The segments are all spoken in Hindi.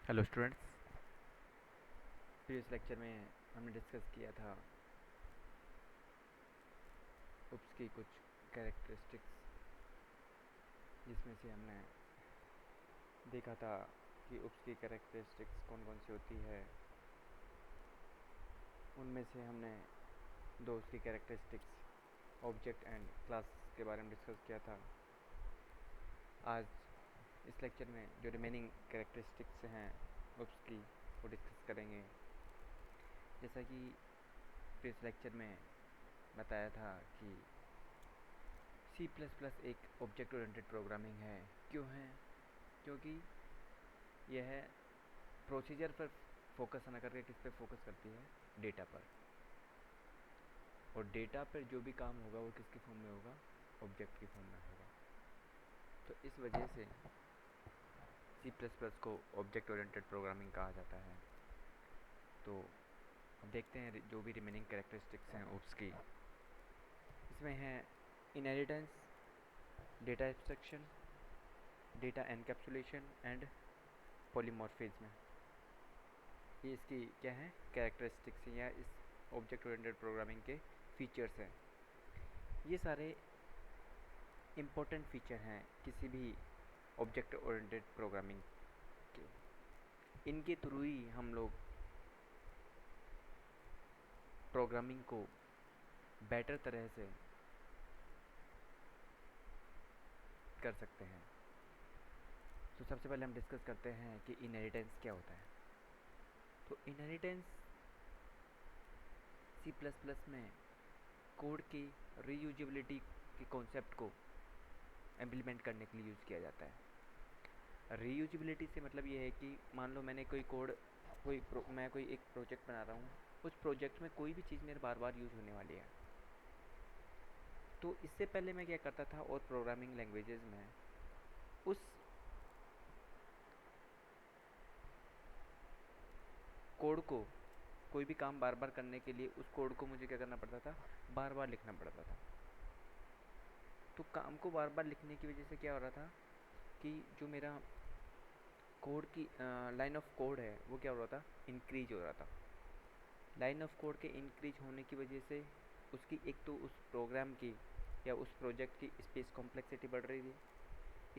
Hello students. प्रीवियस लेक्चर में हमने डिस्कस किया था उप्स की कुछ कैरेक्टरिस्टिक्स, जिसमें से हमने देखा था कि उप्स की कैरेक्टरिस्टिक्स कौन कौन सी होती है। उनमें से हमने दो उसकी कैरेक्टरिस्टिक्स ऑब्जेक्ट एंड क्लास के बारे में डिस्कस किया था। आज इस लेक्चर में जो रिमेनिंग कैरेक्टरिस्टिक्स हैं उप्स की वो डिस्कस करेंगे। जैसा कि प्रीवियस लेक्चर में बताया था कि C++ एक ऑब्जेक्ट ओरिएंटेड प्रोग्रामिंग है। क्यों है? क्योंकि यह प्रोसीजर पर फोकस ना करके किस पे फोकस करती है? डेटा पर। और डेटा पर जो भी काम होगा वो किसकी फॉर्म में होगा? ऑब्जेक्ट की फॉर्म में होगा। तो इस वजह से C++ को ऑब्जेक्ट ओरिएंटेड प्रोग्रामिंग कहा जाता है। तो अब देखते हैं जो भी रिमेनिंग कैरेक्टरिस्टिक्स हैं ओप्स की। इसमें है inheritance, data abstraction, data encapsulation and polymorphism. ये इसकी क्या है? कैरेक्टरिस्टिक्स या इस ऑब्जेक्ट ओरिएंटेड प्रोग्रामिंग के फीचर्स हैं। ये सारे इम्पोर्टेंट फीचर हैं किसी भी ऑब्जेक्ट ओरिएंटेड प्रोग्रामिंग के। इनके थ्रू ही हम लोग प्रोग्रामिंग को बेटर तरह से कर सकते हैं। तो सबसे पहले हम डिस्कस करते हैं कि इनहेरिटेंस क्या होता है। तो इनहेरिटेंस C++ में कोड की रीयूजेबिलिटी के कॉन्सेप्ट को इम्प्लीमेंट करने के लिए यूज़ किया जाता है। रीयूजेबिलिटी से मतलब ये है कि मान लो मैंने कोई कोड मैं कोई एक प्रोजेक्ट बना रहा हूँ, उस प्रोजेक्ट में कोई भी चीज़ मेरे बार बार यूज़ होने वाली है। तो इससे पहले मैं क्या करता था और प्रोग्रामिंग लैंग्वेजेस में उस कोड को, कोई भी काम बार बार करने के लिए उस कोड को मुझे क्या करना पड़ता था? बार बार लिखना पड़ता था। तो काम को बार बार लिखने की वजह से क्या हो रहा था कि जो मेरा कोड की लाइन ऑफ कोड है वो क्या हो रहा था? इंक्रीज हो रहा था। लाइन ऑफ कोड के इंक्रीज होने की वजह से उसकी एक तो उस प्रोग्राम की या उस प्रोजेक्ट की स्पेस कॉम्प्लेक्सिटी बढ़ रही थी।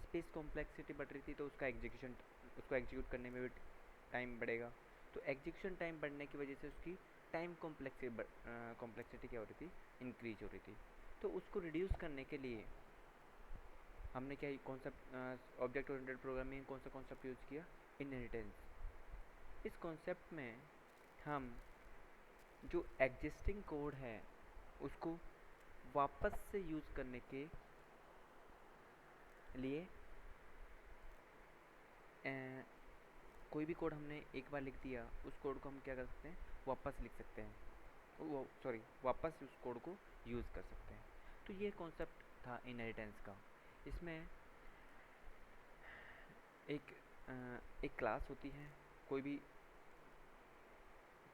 स्पेस कॉम्प्लेक्सिटी बढ़ रही थी तो उसको एग्जीक्यूट करने में भी टाइम बढ़ेगा। तो एग्जीक्यूशन टाइम बढ़ने की वजह से उसकी टाइम कॉम्प्लेक्सिटी क्या हो रही थी? इंक्रीज हो रही थी। तो उसको रिड्यूस करने के लिए हमने क्या कॉन्सेप्ट ऑब्जेक्ट ओरिएंटेड प्रोग्रामिंग कौन सा कॉन्सेप्ट यूज़ किया? इनहेरिटेंस। इस कॉन्सेप्ट में हम जो एग्जिस्टिंग कोड है उसको वापस से यूज़ करने के लिए कोई भी कोड हमने एक बार लिख दिया, उस कोड को हम क्या कर सकते हैं? वापस लिख सकते हैं। वापस उस कोड को यूज़ कर सकते हैं। तो ये कॉन्सेप्ट था इनहेरिटेंस का। इसमें एक एक क्लास होती है, कोई भी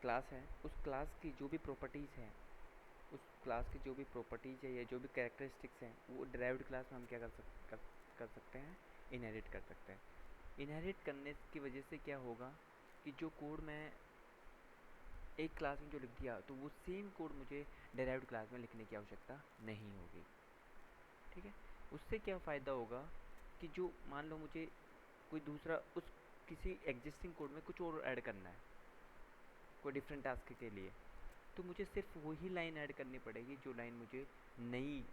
क्लास है, उस क्लास की जो भी प्रॉपर्टीज़ हैं, उस क्लास की जो भी प्रॉपर्टीज़ है या जो भी कैरेक्टरिस्टिक्स हैं वो डिराइव्ड क्लास में हम क्या कर सकते हैं? इनहेरिट कर सकते हैं। इनहेरिट करने की वजह से क्या होगा कि जो कोड मैं एक क्लास में जो लिख दिया तो वो सेम कोड मुझे डिराइव्ड क्लास में लिखने की आवश्यकता नहीं होगी। ठीक है? उससे क्या फ़ायदा होगा कि जो मान लो मुझे कोई दूसरा उस किसी एग्जिस्टिंग कोड में कुछ और ऐड करना है, कोई डिफरेंट टास्क के लिए, तो मुझे सिर्फ वही लाइन ऐड करनी पड़ेगी जो लाइन मुझे नई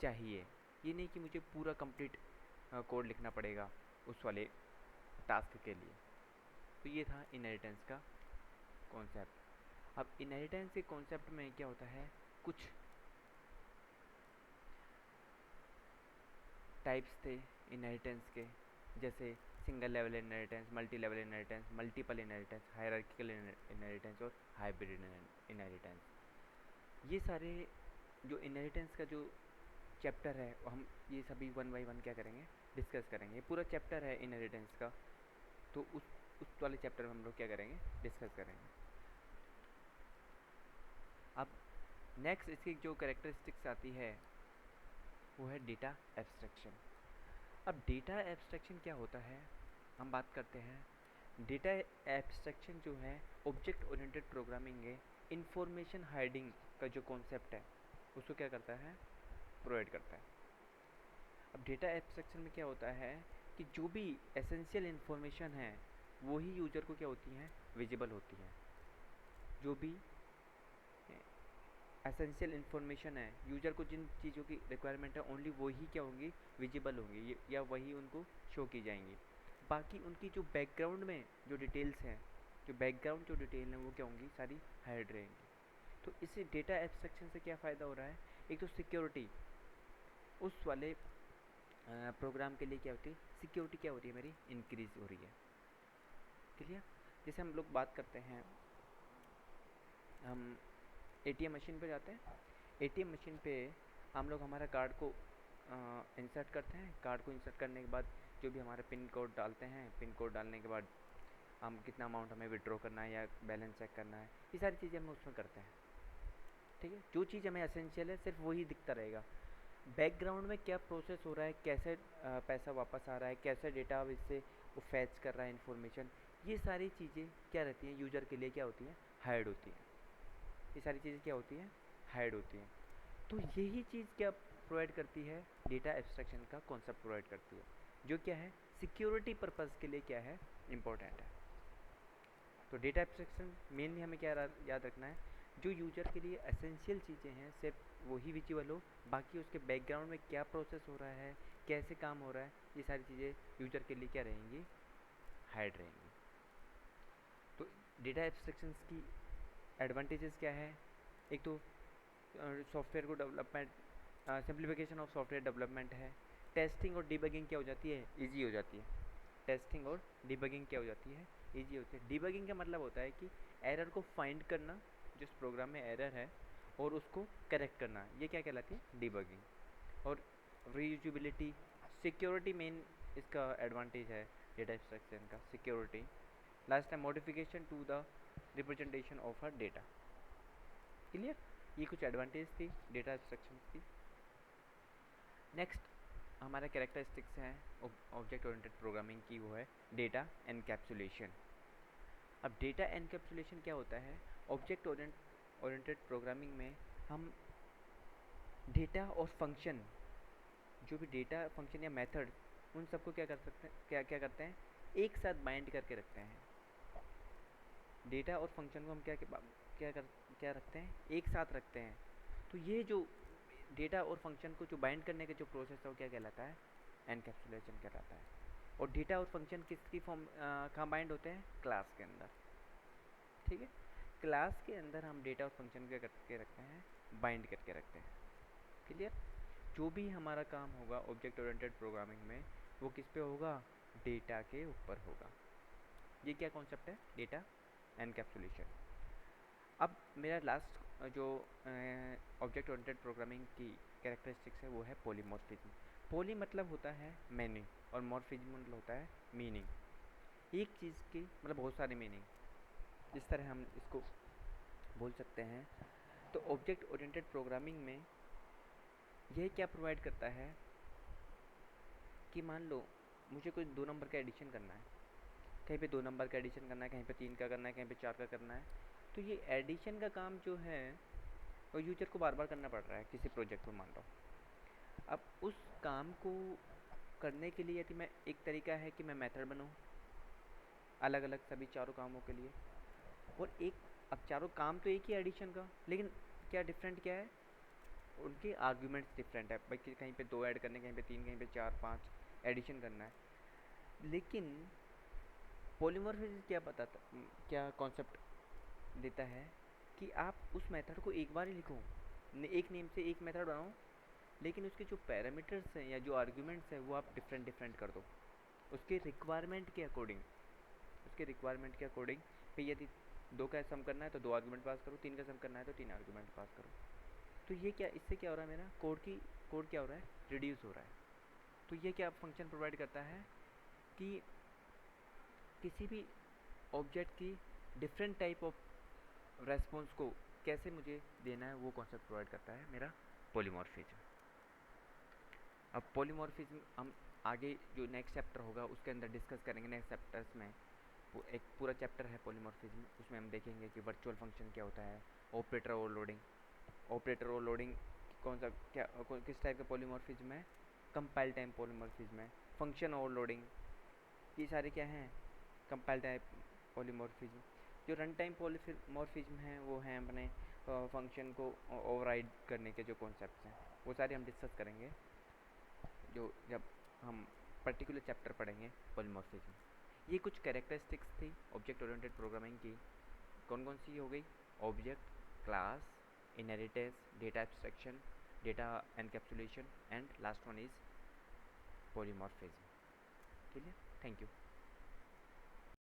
चाहिए। ये नहीं कि मुझे पूरा कंप्लीट कोड लिखना पड़ेगा उस वाले टास्क के लिए। तो ये था इनहेरिटेंस का कॉन्सेप्ट। अब इनहेरिटेंस के कॉन्सेप्ट में क्या होता है? कुछ टाइप्स थे इनहेरिटेंस के, जैसे single level inheritance, multi level inheritance, multiple inheritance, hierarchical inheritance और हाइब्रिड इनहेरिटेंस। ये सारे जो इनहेरिटेंस का जो चैप्टर है हम ये सभी वन बाई वन क्या करेंगे? डिस्कस करेंगे। ये पूरा चैप्टर है इनहेरिटेंस का, तो उस वाले चैप्टर में हम लोग क्या करेंगे? डिस्कस करेंगे। अब नेक्स्ट इसकी जो कैरेक्टरिस्टिक्स आती है वो है डेटा एब्स्ट्रैक्शन। अब डेटा एब्स्ट्रैक्शन क्या होता है? हम बात करते हैं डेटा एब्स्ट्रैक्शन जो है ऑब्जेक्ट ओरिएंटेड प्रोग्रामिंग है इंफॉर्मेशन हाइडिंग का जो कॉन्सेप्ट है उसको क्या करता है, प्रोवाइड करता है। अब डेटा एब्स्ट्रैक्शन में क्या होता है कि जो भी एसेंशियल इन्फॉर्मेशन है वही यूजर को क्या होती हैं, विजिबल होती हैं। जो भी एसेंशियल इन्फॉर्मेशन है यूजर को जिन चीज़ों की रिक्वायरमेंट है ओनली वही क्या होंगी, विजिबल होंगी या वही उनको शो की जाएंगी। बाकी उनकी जो बैकग्राउंड में जो डिटेल्स हैं, जो बैकग्राउंड जो डिटेल हैं वो क्या होंगी, सारी हाइड रहेंगी। तो इसी डेटा एब्स्ट्रैक्शन से क्या फ़ायदा हो रहा है, एक तो सिक्योरिटी, उस वाले प्रोग्राम के लिए क्या होती है, सिक्योरिटी क्या हो रही है मेरी, इंक्रीज़ हो रही है। क्लियर। जैसे हम लोग बात करते हैं, हम एटीएम मशीन पे जाते हैं, एटीएम मशीन पे हम लोग हमारा कार्ड को इंसर्ट करते हैं। कार्ड को इंसर्ट करने के बाद जो भी हमारा पिन कोड डालते हैं, पिन कोड डालने के बाद हम कितना अमाउंट हमें विड्रॉ करना है या बैलेंस चेक करना है, ये सारी चीज़ें हम उसमें करते हैं। ठीक है, जो चीज़ हमें एसेंशियल है सिर्फ वही दिखता रहेगा। बैकग्राउंड में क्या प्रोसेस हो रहा है, कैसे पैसा वापस आ रहा है, कैसे डेटा इससे वो फैच कर रहा है इन्फॉर्मेशन, ये सारी चीज़ें क्या रहती हैं, यूज़र के लिए क्या होती हैं, हाइड होती हैं। ये सारी चीज़ें क्या होती हैं, हाइड होती हैं। तो यही चीज़ क्या प्रोवाइड करती है, डेटा एब्स्ट्रैक्शन का कॉन्सेप्ट प्रोवाइड करती है, जो क्या है, सिक्योरिटी पर्पज़ के लिए क्या है, इम्पोर्टेंट है। तो डेटा एब्स्ट्रैक्शन मेनली हमें क्या याद रखना है, जो यूजर के लिए एसेंशियल चीज़ें हैं सिर्फ वही विजिबल हो, बाकी उसके बैकग्राउंड में क्या प्रोसेस हो रहा है, कैसे काम हो रहा है, ये सारी चीज़ें यूजर के लिए क्या रहेंगी, हाइड रहेंगी। तो डेटा एब्स्ट्रैक्शन की एडवांटेजेस क्या है, एक तो सॉफ्टवेयर को development, simplification of software development है। टेस्टिंग और डिबगिंग क्या हो जाती है, ईजी हो जाती है। टेस्टिंग और डिबगिंग क्या हो जाती है, ईजी होती है। डिबगिंग का मतलब होता है कि एरर को फाइंड करना, जिस प्रोग्राम में एरर है, और उसको करेक्ट करना, ये क्या कहलाती है, डिबगिंग। और रीयूजेबिलिटी, सिक्योरिटी मेन इसका एडवांटेज है डेटा एब्स्ट्रैक्शन का, सिक्योरिटी। लास्ट है modification to the representation of a data. Clear, ये कुछ एडवांटेज थी डेटा एब्स्ट्रैक्शन की। नेक्स्ट हमारा कैरेक्टरिस्टिक्स हैं ऑब्जेक्ट ओरिएंटेड प्रोग्रामिंग की, वो है डेटा एनकैप्सुलेशन। अब डेटा एनकैप्सुलेशन क्या होता है, ऑब्जेक्ट ओरिएंटेड प्रोग्रामिंग में हम डेटा और फंक्शन, जो भी डेटा फंक्शन या मेथड, उन सबको क्या कर सकते हैं, क्या क्या करते हैं, एक साथ बाइंड करके रखते हैं। डेटा और फंक्शन को हम क्या रखते हैं, एक साथ रखते हैं। तो ये जो डेटा और फंक्शन को जो बाइंड करने का जो प्रोसेस है वो क्या कहलाता है, एनकैप्सुलेशन कहलाता है। और डेटा और फंक्शन किसकी फॉर्म कहाँ बाइंड होते हैं, क्लास के अंदर। ठीक है, क्लास के अंदर हम डेटा और फंक्शन क्या करके रखते हैं, बाइंड करके रखते हैं। क्लियर। जो भी हमारा काम होगा ऑब्जेक्ट ओरिएंटेड प्रोग्रामिंग में, वो किस पे होगा, डेटा के ऊपर होगा। ये क्या कॉन्सेप्ट है, डेटा एनकैप्सुलेशन। अब मेरा लास्ट जो ऑब्जेक्ट ओरिएंटेड प्रोग्रामिंग की कैरेक्टरिस्टिक्स है वो है पॉलीमॉर्फिज्म। पॉली मतलब होता है मैनी, और मॉर्फिज्म मतलब होता है मीनिंग। एक चीज़ की मतलब बहुत सारी मीनिंग, इस तरह हम इसको बोल सकते हैं। तो ऑब्जेक्ट ओरिएंटेड प्रोग्रामिंग में यह क्या प्रोवाइड करता है कि मान लो मुझे कोई 2 नंबर का एडिशन करना है, कहीं पे 2 नंबर का एडिशन करना है, कहीं पे 3 का करना है, कहीं पे 4 का करना है। तो ये एडिशन का काम जो है वो यूजर को बार बार करना पड़ रहा है किसी प्रोजेक्ट में, मान लो। अब उस काम को करने के लिए यदि मैं, एक तरीका है कि मैं मेथड बनाऊँ अलग अलग सभी चारों कामों के लिए, और एक, अब चारों काम तो एक ही एडिशन का, लेकिन क्या डिफरेंट क्या है, उनके आर्ग्यूमेंट्स डिफरेंट है। भाई कहीं पे 2 ऐड करने, कहीं पे 3, कहीं पे 4, 5 एडिशन करना है। लेकिन पॉलीमॉर्फिज्म क्या बताता, क्या कॉन्सेप्ट देता है कि आप उस मेथड को एक बार ही लिखो, एक नेम से एक मेथड बनाओ, लेकिन उसके जो पैरामीटर्स हैं या जो आर्ग्यूमेंट्स हैं वो आप डिफरेंट डिफरेंट कर दो उसके रिक्वायरमेंट के अकॉर्डिंग। उसके रिक्वायरमेंट के अकॉर्डिंग फिर यदि 2 का सम करना है तो 2 आर्गूमेंट पास करो, 3 का सम करना है तो 3 आर्गूमेंट पास करो। तो ये क्या, इससे क्या हो रहा है, मेरा कोड क्या हो रहा है, रिड्यूस हो रहा है। तो ये क्या फंक्शन प्रोवाइड करता है कि किसी भी ऑब्जेक्ट की डिफरेंट टाइप ऑफ रेस्पॉन्स को कैसे मुझे देना है, वो कॉन्सेप्ट प्रोवाइड करता है मेरा पॉलीमॉर्फिज्म। अब पॉलीमॉर्फिज्म हम आगे जो नेक्स्ट चैप्टर होगा उसके अंदर डिस्कस करेंगे। नेक्स्ट चैप्टर्स में वो एक पूरा चैप्टर है पॉलीमॉर्फिज्म, उसमें हम देखेंगे कि वर्चुअल फंक्शन क्या होता है, ऑपरेटर ओवरलोडिंग। ऑपरेटर ओवरलोडिंग कौन सा क्या किस टाइप का पॉलीमॉर्फिज्म है, कंपाइल टाइम पॉलीमॉर्फिज्म है। फंक्शन ओवरलोडिंग, ये सारे क्या हैं, कंपाइल टाइप पॉलीमॉर्फिज्म। जो रन टाइम पॉलीमॉर्फिज्म है वो हैं अपने फंक्शन को ओवरराइड करने के जो कॉन्सेप्ट्स हैं, वो सारे हम डिस्कस करेंगे जो जब हम पर्टिकुलर चैप्टर पढ़ेंगे पॉलीमॉर्फिज्म। ये कुछ कैरेक्टरिस्टिक्स थी ऑब्जेक्ट ओरिएंटेड प्रोग्रामिंग की। कौन कौन सी हो गई, object, class, inheritance, data abstraction, data encapsulation, and last one is polymorphism. ठीक है, थैंक यू।